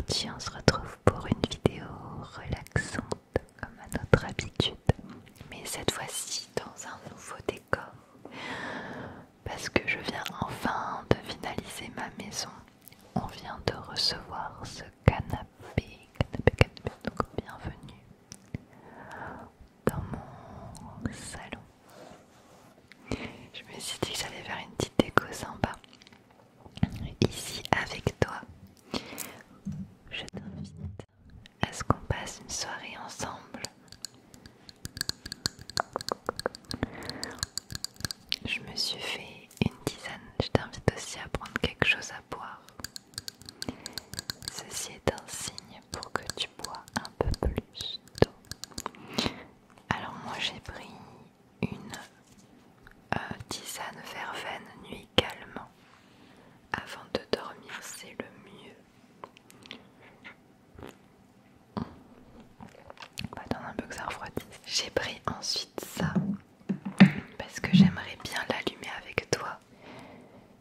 parti, on se retrouve pour une vidéo relaxante comme à notre habitude, mais cette fois-ci dans un nouveau décor parce que je viens enfin de finaliser ma maison. On vient de recevoir ce canapé, donc bienvenue dans mon salon. Je me suis dit que j'allais faire une petite déco sympa ici avec toi. Je t'invite à ce qu'on passe une soirée ensemble. Je me suis fait une tisane. Je t'invite aussi à prendre quelque chose à boire. Ceci est un signe pour que tu bois un peu plus d'eau. Alors moi j'ai pris une tisane verveine nuit calme. Avant de dormir, c'est le mieux. On va attendre un peu que ça refroidisse. J'ai pris ensuite ça parce que j'aimerais bien l'allumer avec toi.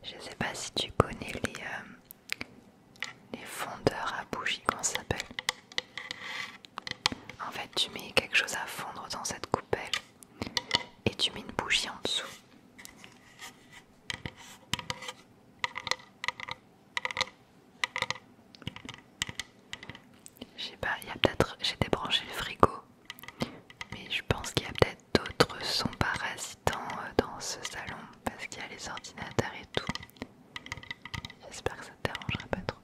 Je sais pas si tu connais les fondeurs à bougies, comment ça s'appelle. En fait, tu mets quelque chose à fondre dans cette coupelle et tu mets une bougie en dessous. Je sais pas, il y a peut-être, j'ai débranché le frigo, mais je pense qu'il y a peut-être d'autres sons parasitants dans ce salon parce qu'il y a les ordinateurs et tout. J'espère que ça te dérangera pas trop.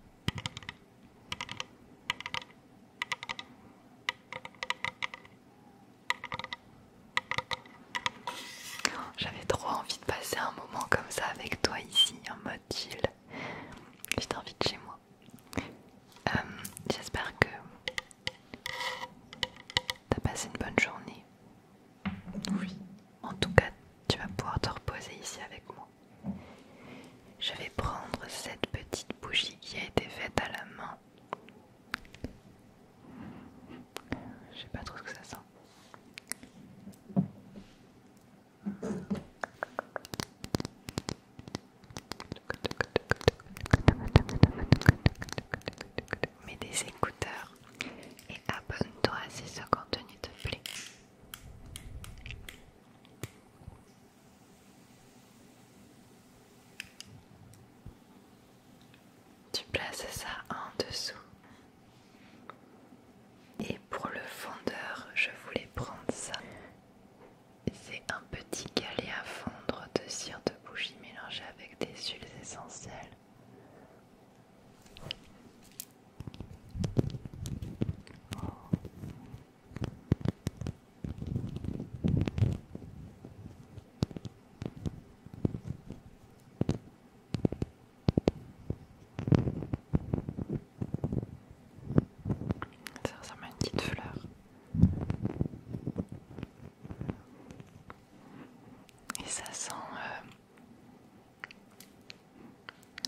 J'avais trop envie de passer un moment comme ça avec toi ici en mode chill. Je t'invite chez moi. J'espère que t'as passé une bonne journée. Oui. En tout cas, tu vas pouvoir te reposer ici avec moi. Je vais prendre cette petite bougie qui a été faite à la main. Je sais pas trop ce que ça sent. Mets des écouteurs et abonne-toi si ce contenu te plaît. Tu places ça en dessous. Et pour le fondeur, je voulais prendre ça. C'est un petit galet à fondre de cire de bougie mélangée avec des huiles essentielles. Ça ressemble à une petite fleur. Et ça sent...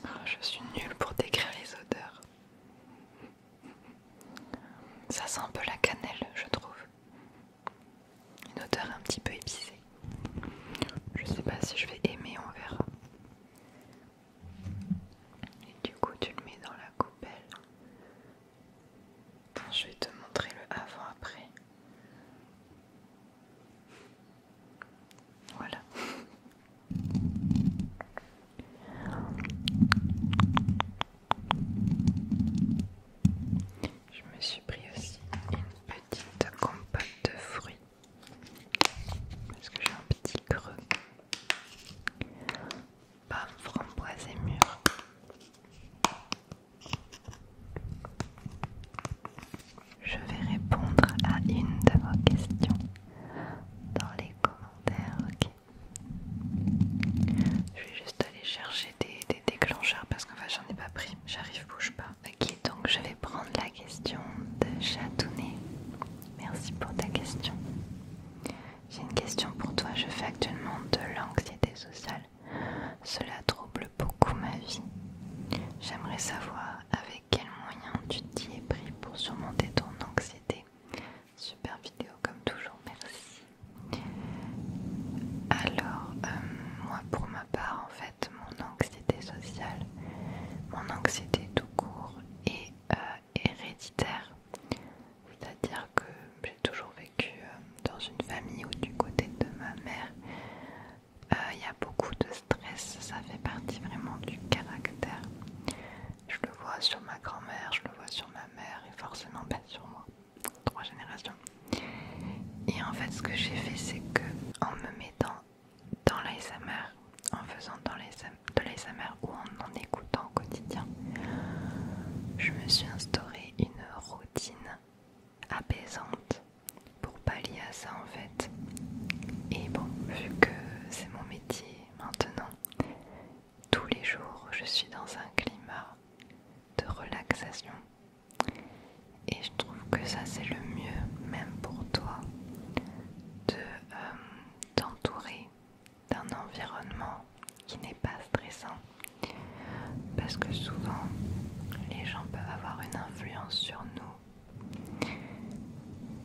Oh, je suis nulle pour décrire les odeurs. Ça sent un peu la cannelle, je trouve. Une odeur un petit peu épicée. Je sais pas si je vais aimer, on verra. Et du coup, tu le mets dans la coupelle. Je vais te montrer le avant-après. Voilà. Je me suis pris aussi une petite compote de fruits parce que j'ai un petit creux. Pomme, framboise et mûre. Je vais répondre à une de vos questions dans les commentaires, ok? Je vais juste aller chercher des déclencheurs parce qu'en fait j'en ai pas pris, j'arrive, bouge pas. Ok, donc je vais prendre la question de Chatounet. Merci pour ta question. J'ai une question pour toi, je fais actuellement de l'anxiété sociale. Cela trouble beaucoup ma vie. J'aimerais savoir avec quels moyens tu t'y es pris pour surmonter ton anxiété. Super vidéo comme toujours, merci. Alors, moi pour ma part, en fait, mon anxiété sociale, mon anxiété tout court est en fait, ce que j'ai fait, c'est que en me mettant dans l'ASMR, en faisant de l'ASMR ou en écoutant au quotidien, je me suis instauré une routine apaisante pour pallier à ça en fait. Et bon, vu que c'est mon métier maintenant, tous les jours je suis dans un climat de relaxation. Et je trouve que ça c'est le mieux, même pour toi, de t'entourer d'un environnement qui n'est pas stressant. Parce que souvent, les gens peuvent avoir une influence sur nous.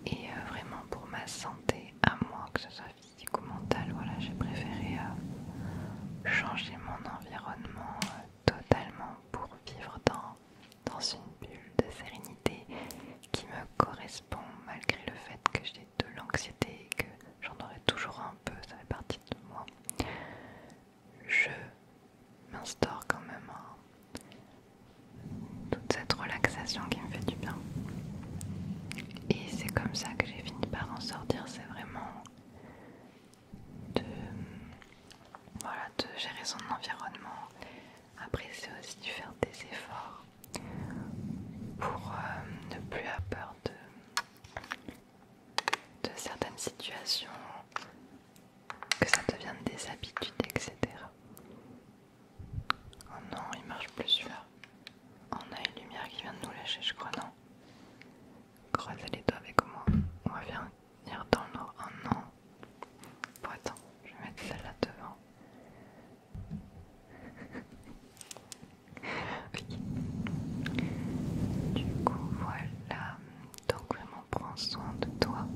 Et vraiment pour ma santé, à moi, que ce soit physique ou mentale, voilà, j'ai préféré changer mon environnement totalement pour vivre dans une bulle de sérénité qui me correspond malgré le fait que j'ai de l'anxiété et que j'en aurai toujours un peu, ça fait partie de moi. Je m'instaure quand même toute cette relaxation qui me fait du bien. Et c'est comme ça que j'ai fini par en sortir, c'est vraiment de gérer son environnement. Après c'est aussi faire des efforts pour ne plus avoir peur de certaines situations, que ça devienne des habitudes, etc. Oh non, il marche plus celui-là. On a une lumière qui vient de nous lâcher, je crois, non? Croisez les doigts avec moi. On va venir dans le nord. Oh non. Bon, attends, je vais mettre celle-là devant. Oui. Du coup, voilà. Donc vraiment, prends soin de toi.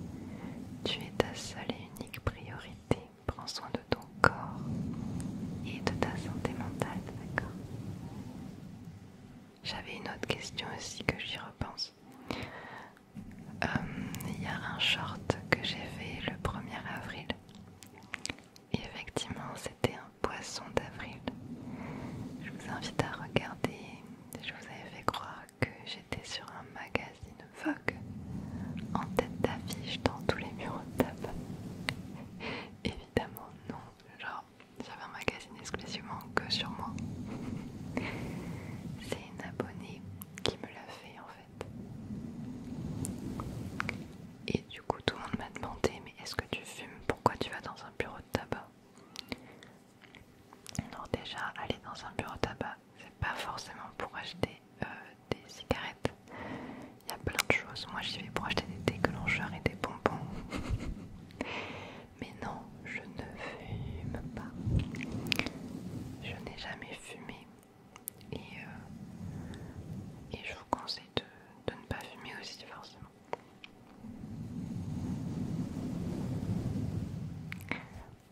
Tu es ta seule et unique priorité. Prends soin de ton corps et de ta santé mentale, d'accord? J'avais une autre question aussi que j'y repense. Il y a un short que j'ai fait le 1er avril. Et effectivement, c'était un poisson d'avril. Je vous invite à regarder. Je vous avais fait croire que j'étais sur un magazine Vogue en tête d'affiche dans tous les bureaux de tabac. Évidemment non, genre j'avais un magazine exclusivement que sur moi. C'est une abonnée qui me l'a fait en fait. Et du coup tout le monde m'a demandé mais est-ce que tu fumes? Pourquoi tu vas dans un bureau de tabac? Alors déjà aller dans un bureau de tabac c'est pas forcément pour acheter des cigarettes. Il y a plein de choses. Moi j'y vais pour acheter des déclencheurs et des bonbons. Mais non, je ne fume pas. Je n'ai jamais fumé. Et je vous conseille de ne pas fumer aussi forcément.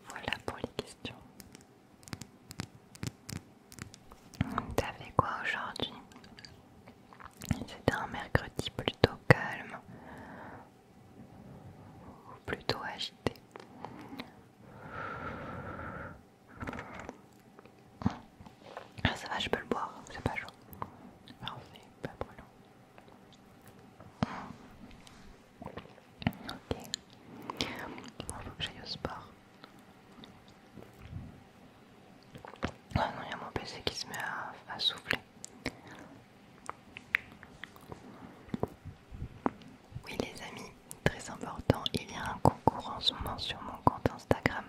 Voilà pour les questions. T'as fait quoi aujourd'hui? C'était un mercredi plutôt calme ou plutôt agité? Ah ça va, je peux le boire, c'est pas chaud. Parfait, pas brûlant. Ok. Bon, faut que j'aille au sport. Ah non, il y a mon PC qui se met à souffler. Oui les amis, très important, il y a un concours en ce moment sur mon compte Instagram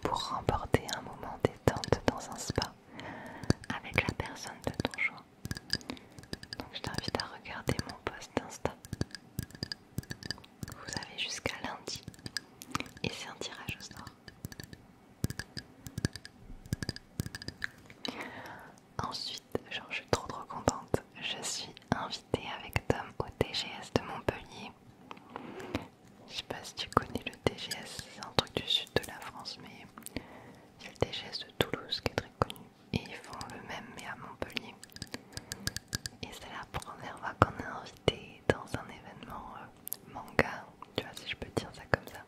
pour remporter un moment détente dans un spa avec la personne de ton choix. Donc je t'invite à regarder mon post Insta. Vous avez jusqu'à lundi et c'est un tirage au sort. Ensuite, genre je suis trop contente, je suis invitée avec Tom au TGS de Montpellier. Je sais pas si tu connais le TGS, c'est un truc du sud de la France, mais il y a le TGS de Toulouse qui est très connu. Et ils font le même mais à Montpellier. Et c'est la première fois qu'on est invité dans un événement manga, tu vois si je peux dire ça comme ça.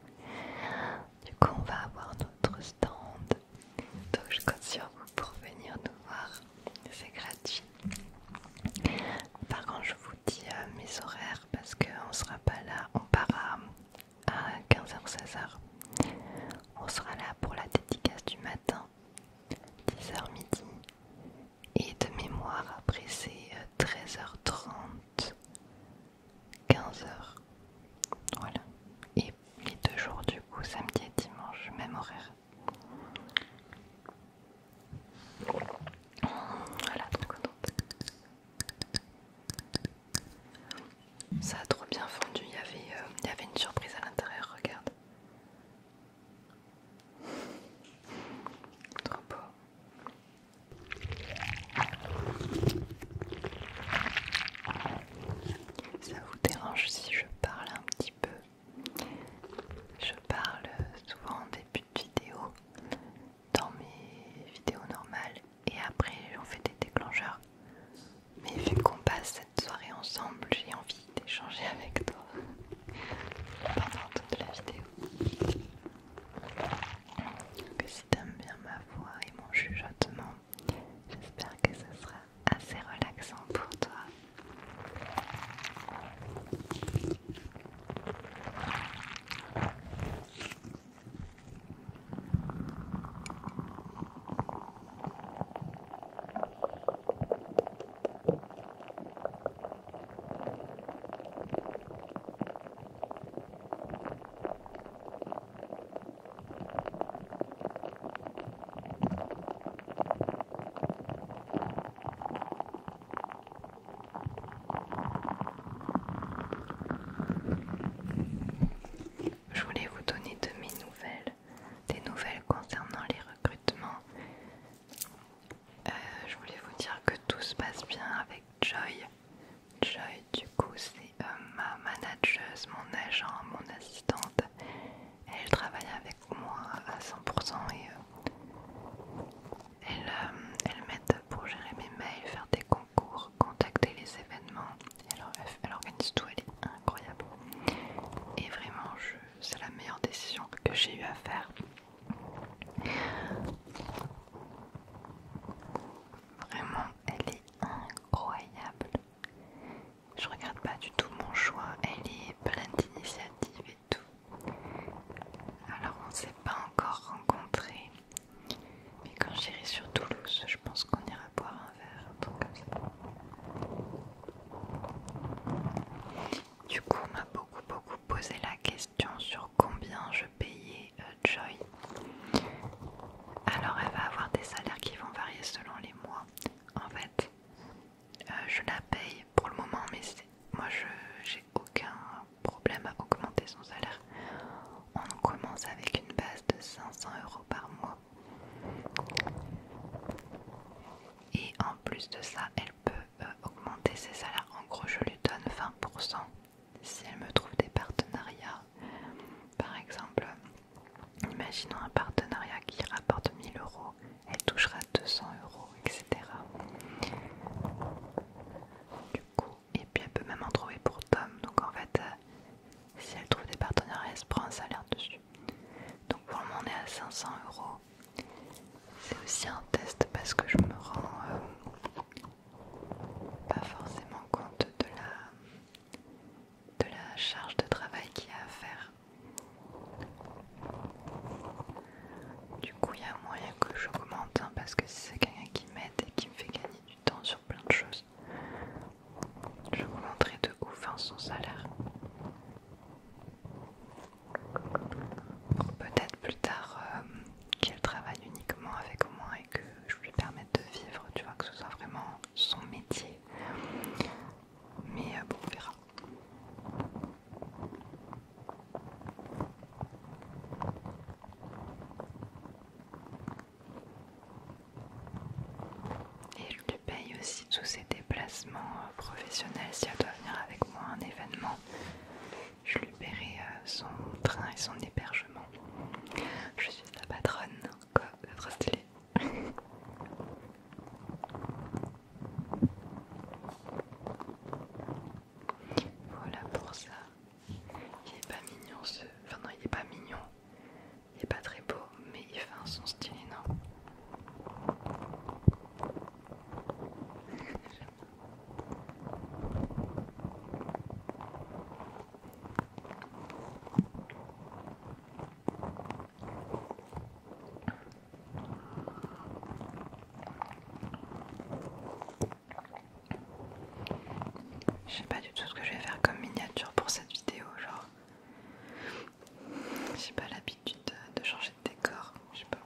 Du coup on va avoir notre stand, donc je compte sur vous pour venir nous voir, c'est gratuit. Par contre je vous dis mes horaires parce on sera pas là, on part à 15h-16h. On sera là pour la dédicace du matin, 10h midi. Et de mémoire, après c'est 13h30, 15h. Voilà. Et les 2 jours du coup, samedi et dimanche, même horaire. Voilà, trop contente. Ça a trop bien fondu, il y avait une surprise à l'intérieur, regarde. Trop beau. Ça vous dérange si je parle un petit peu? Je parle souvent en début de vidéo, dans mes vidéos normales, et après on fait des déclencheurs. Mais vu qu'on passe cette soirée ensemble, j'ai envie d'échanger avec toi pendant toute la vidéo. Donc si t'aimes bien ma voix et mon chuchotement, j'espère que ce sera assez relaxant pour toi. Je voulais vous donner de mes nouvelles, des nouvelles concernant les recrutements. Je voulais vous dire que tout se passe bien avec Joy. Joy, du coup, c'est ma manageuse, mon agent, mon assistante. Elle travaille avec moi à 100% et elle m'aide pour gérer mes mails, faire des concours, contacter les événements. Elle organise tout, elle est incroyable. Et vraiment, c'est la meilleure décision que j'ai eu à faire. Vraiment, elle est incroyable. Je regrette pas du tout mon choix. Elle est pleine d'initiatives et tout. Alors on s'est pas encore rencontrés, mais quand j'irai sur Toulouse, je pense qu'on ira boire un verre, un truc comme ça. Du coup, on m'a beaucoup posé la question sur combien je payais Joy. Alors elle va avoir des salaires qui vont varier selon les mois. En fait, je la paye pour le moment, mais moi j'ai aucun problème à augmenter son salaire. On commence avec une base de 500 € par mois. Et en plus de ça, elle peut augmenter ses salaires. En gros, je lui donne 20% si elle me trouve des partenariats. Par exemple, imaginons un partenariat qui rapporte 1000 €, elle touchera 200 €, etc. Du coup, et puis elle peut même en trouver pour Tom. Donc en fait, si elle trouve des partenariats, elle se prend un salaire dessus. Donc pour le moment, on est à 500 €. C'est aussi un test parce que je me rends pas forcément compte de la charge de travail qu'il y a à faire. Du coup, il y a moyen que j'augmente parce que si c'est quelqu'un qui m'aide et qui me fait gagner du temps sur plein de choses, j'augmenterai de ouf son salaire. Pour peut-être plus tard qu'elle travaille uniquement avec moi et que je lui permette de vivre, tu vois, que ce soit vraiment son métier. Mais bon, on verra. Et je lui paye aussi tous ses déplacements professionnels. Si elle doit venir avec moi à un événement, je lui paierai son train et son hébergement. Je suis la patronne, quoi, c'est trop stylé. Voilà pour ça. Il est pas mignon ce... Enfin non, il est pas mignon. Il est pas très beau, mais il fait un son stylé, non? Je sais pas du tout ce que je vais faire comme miniature pour cette vidéo, genre j'ai pas l'habitude de changer de décor, je sais pas.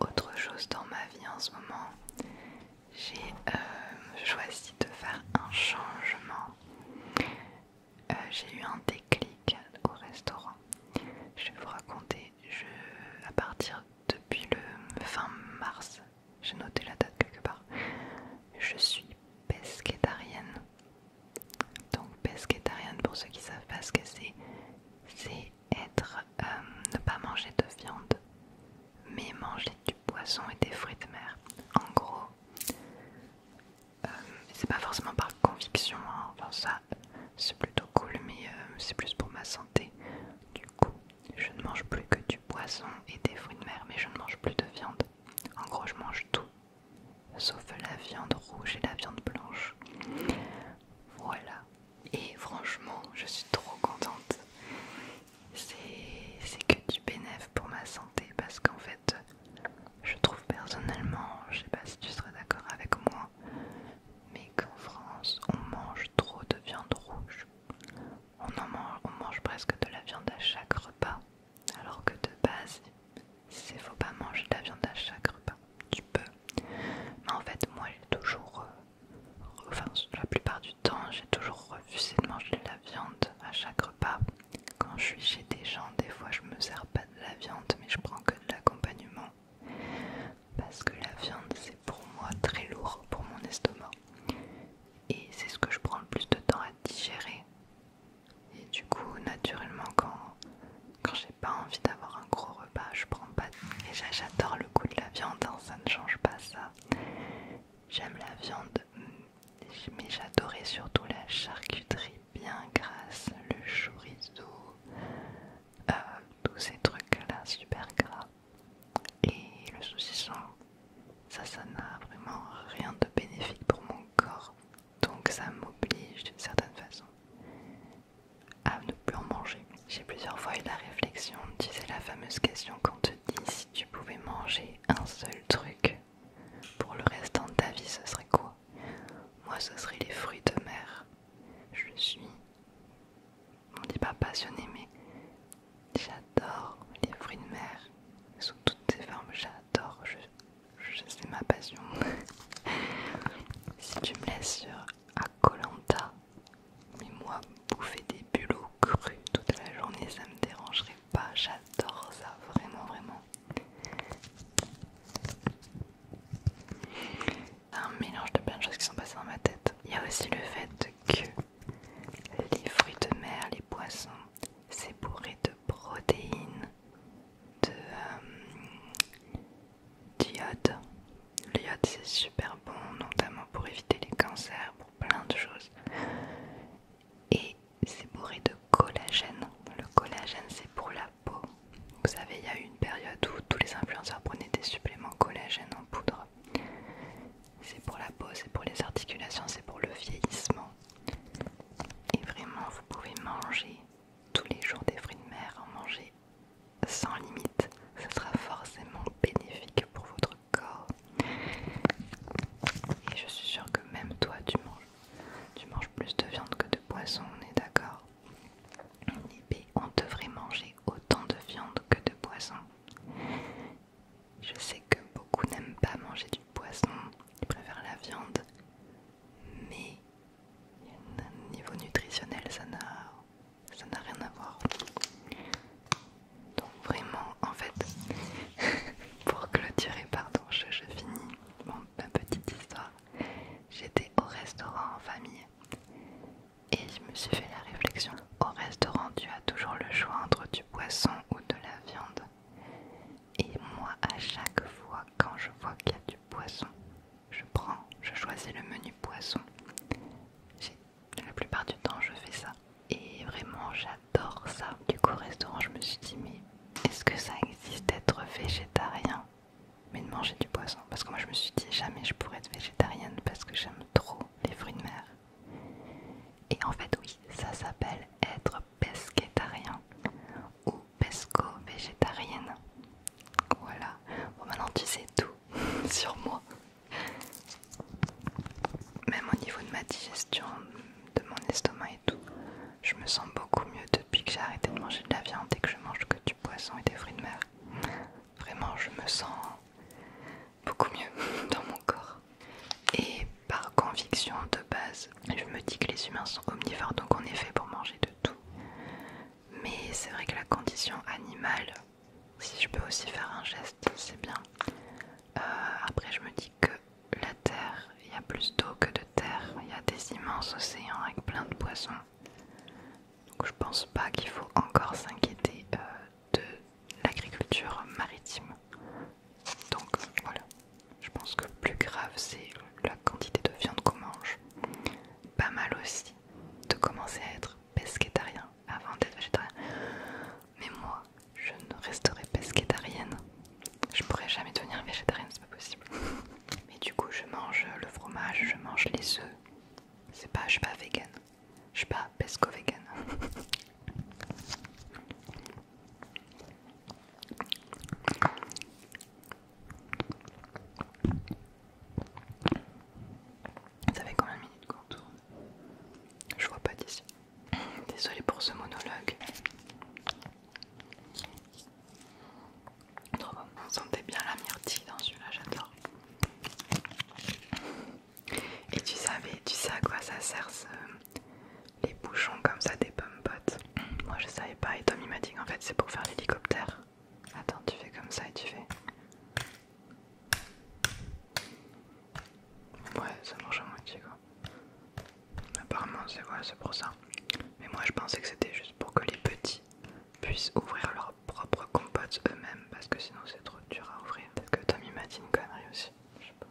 Autre chose dans ma vie en ce moment, j'ai choisi de faire un changement. J'ai eu un déclic au restaurant. Je vais vous raconter, à partir depuis le fin mars, j'ai noté la date quelque part, je suis pescétarienne. Donc pescétarienne, pour ceux qui savent pas ce que c'est être ne pas manger de viande, mais manger du poisson et des fruits de mer. En gros, c'est pas forcément par conviction, hein. Enfin ça c'est plutôt cool, mais c'est plus pour ma santé. Du coup, je ne mange plus que du poisson et des fruits de mer, mais je ne mange plus de viande. En gros, je mange tout, sauf la viande rouge et la viande blanche. Voilà. Et franchement, je suis trop contente. C'est que du bénéf pour ma santé, parce qu'en fait, je trouve personnellement, je sais pas si tu seras d'accord avec moi, mais qu'en France, on mange trop de viande rouge. On mange presque de la viande à chaque repas, alors que de base, faut pas manger de la viande à chaque repas. Tu peux, mais en fait, moi j'ai toujours, enfin la plupart du temps, j'ai toujours refusé de manger de la viande à chaque repas. Quand je suis chez des gens, des fois je me sers pas de la viande, mais je prends que de l'accompagnement. Parce que la viande, c'est pour moi très lourd pour mon estomac. Et c'est ce que je prends le plus de temps à digérer. Et du coup, naturellement, quand j'ai pas envie d'avoir un gros repas, je prends pas. Et j'adore le goût de la viande, hein, ça ne change pas ça. J'aime la viande, mais j'adorais surtout la charcuterie bien grasse, le chorizo, tous ces trucs-là super gras. Et le saucisson, ça n'a vraiment rien de bénéfique pour mon corps. Donc ça m'oblige d'une certaine façon à ne plus en manger. J'ai plusieurs fois eu la réflexion, tu sais la fameuse question qu'on te dit si tu pouvais manger un seul truc pour le restant de ta vie, ce serait quoi? Moi ce serait les fruits de mer. Je suis, on dit pas passionnée, mais j'adore les fruits de mer sous toutes ses formes, j'adore, c'est ma passion. Si tu me laisses sur koh lanta, mais moi bouffer des bulots crus toute la journée ça me dérangerait pas, j'adore ça, vraiment vraiment. Un mélange de plein de choses qui sont passées dans ma tête. Il y a aussi le fait que les fruits de mer, les poissons, c'est bourré de protéines, d'iode. L'iode c'est super bon, notamment pour éviter les cancers, pour plein de choses. Et c'est bourré de collagène. Le collagène c'est pour la peau. Vous savez, il y a eu une période où tous les influenceurs prenaient des suppléments collagène en poudre. C'est pour la peau, c'est pour les articulations, c'est pour le vieillissement. Et vraiment, vous pouvez manger tous les jours des fruits de mer, en manger sans limite. Ce sera forcément bénéfique pour votre corps. Et je suis sûre que même toi, tu manges plus de viande que de poisson, on est d'accord? Et on devrait manger autant de viande que de poisson. Je sais que beaucoup n'aiment pas manger du poisson, ils préfèrent la viande, mais niveau nutritionnel, ça n'a rien à voir. Donc vraiment, en fait, pour clôturer, pardon, je finis ma petite histoire. J'étais au restaurant en famille et je me suis fait la réflexion. Au restaurant, tu as toujours le choix entre du poisson ou de la viande. Et moi, à chaque fois, quand je vois qu'il y a du poisson, je choisis le menu poisson. La plupart du temps, je fais ça. Et vraiment, j'adore ça. Du coup, au restaurant, je me suis dit, mais est-ce que ça existe d'être végétarien? j'ai arrêté de manger de la viande et que je mange que du poisson et des fruits de mer, vraiment je me sens beaucoup mieux dans mon corps. Et par conviction de base, je me dis que les humains sont omnivores, donc on est fait pour manger de tout. Mais c'est vrai que la condition animale, si je peux aussi faire un geste, c'est bien. Après je me dis que la terre, il y a plus d'eau que de terre, il y a des immenses océans avec plein de poissons. Donc je pense pas qu'il faut encore s'inquiéter de l'agriculture maritime. Donc voilà, je pense que le plus grave c'est la quantité de viande qu'on mange. Pas mal aussi de commencer à être pescétarien avant d'être végétarien. Mais moi, je ne resterai pescétarienne. Je pourrais jamais devenir végétarienne, c'est pas possible. Mais du coup, je mange le fromage, je mange les œufs. Je suis pas vegan. Je suis pas pesco-vegan. Ça fait combien de minutes qu'on tourne? Je vois pas d'ici. Désolée pour ce monologue. Trop bon. On sentait bien la myrtille dans celui-là, j'adore. Et tu sais à quoi ça sert les bouchons comme ça des pommes potes? Moi je savais pas et Tom il m'a dit qu'en fait c'est pour faire l'hélicoptère. Attends, tu fais comme ça et tu fais. Ouais, ça marche à moitié quoi. Apparemment c'est pour ça. Mais moi je pensais que c'était juste pour que les petits puissent ouvrir leur propre compote eux-mêmes parce que sinon c'est trop dur à ouvrir. Peut-être que Tom il m'a dit une connerie aussi. Je sais pas.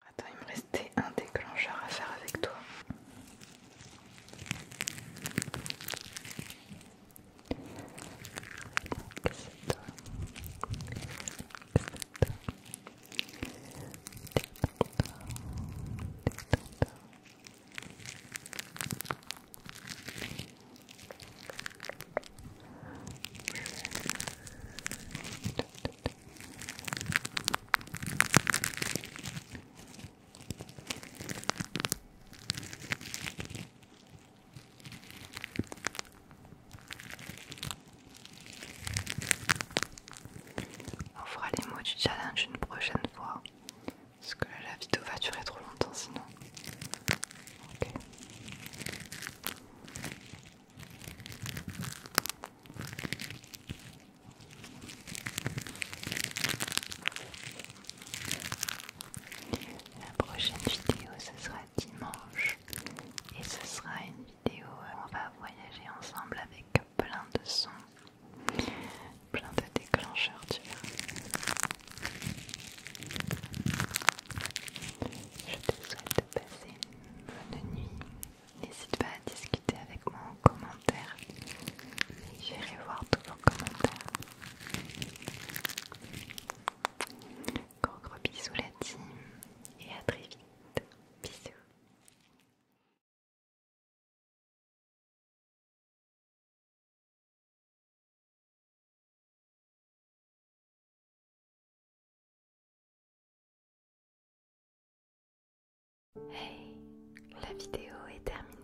Attends, il me restait un déclencheur à faire avec toi. On fera les mots du challenge une prochaine fois. Parce que là, la vidéo va durer trop longtemps sinon. Ok. La prochaine vidéo, ce sera dimanche. Et ce sera une vidéo où on va voyager ensemble avec plein de sons. Plein de déclencheurs, tu vois. Je te souhaite de passer une bonne nuit. N'hésite pas à discuter avec moi en commentaire. J'irai voir tous vos commentaires. Gros bisous la team. Et à très vite. Bisous. Hey, la vidéo est terminée.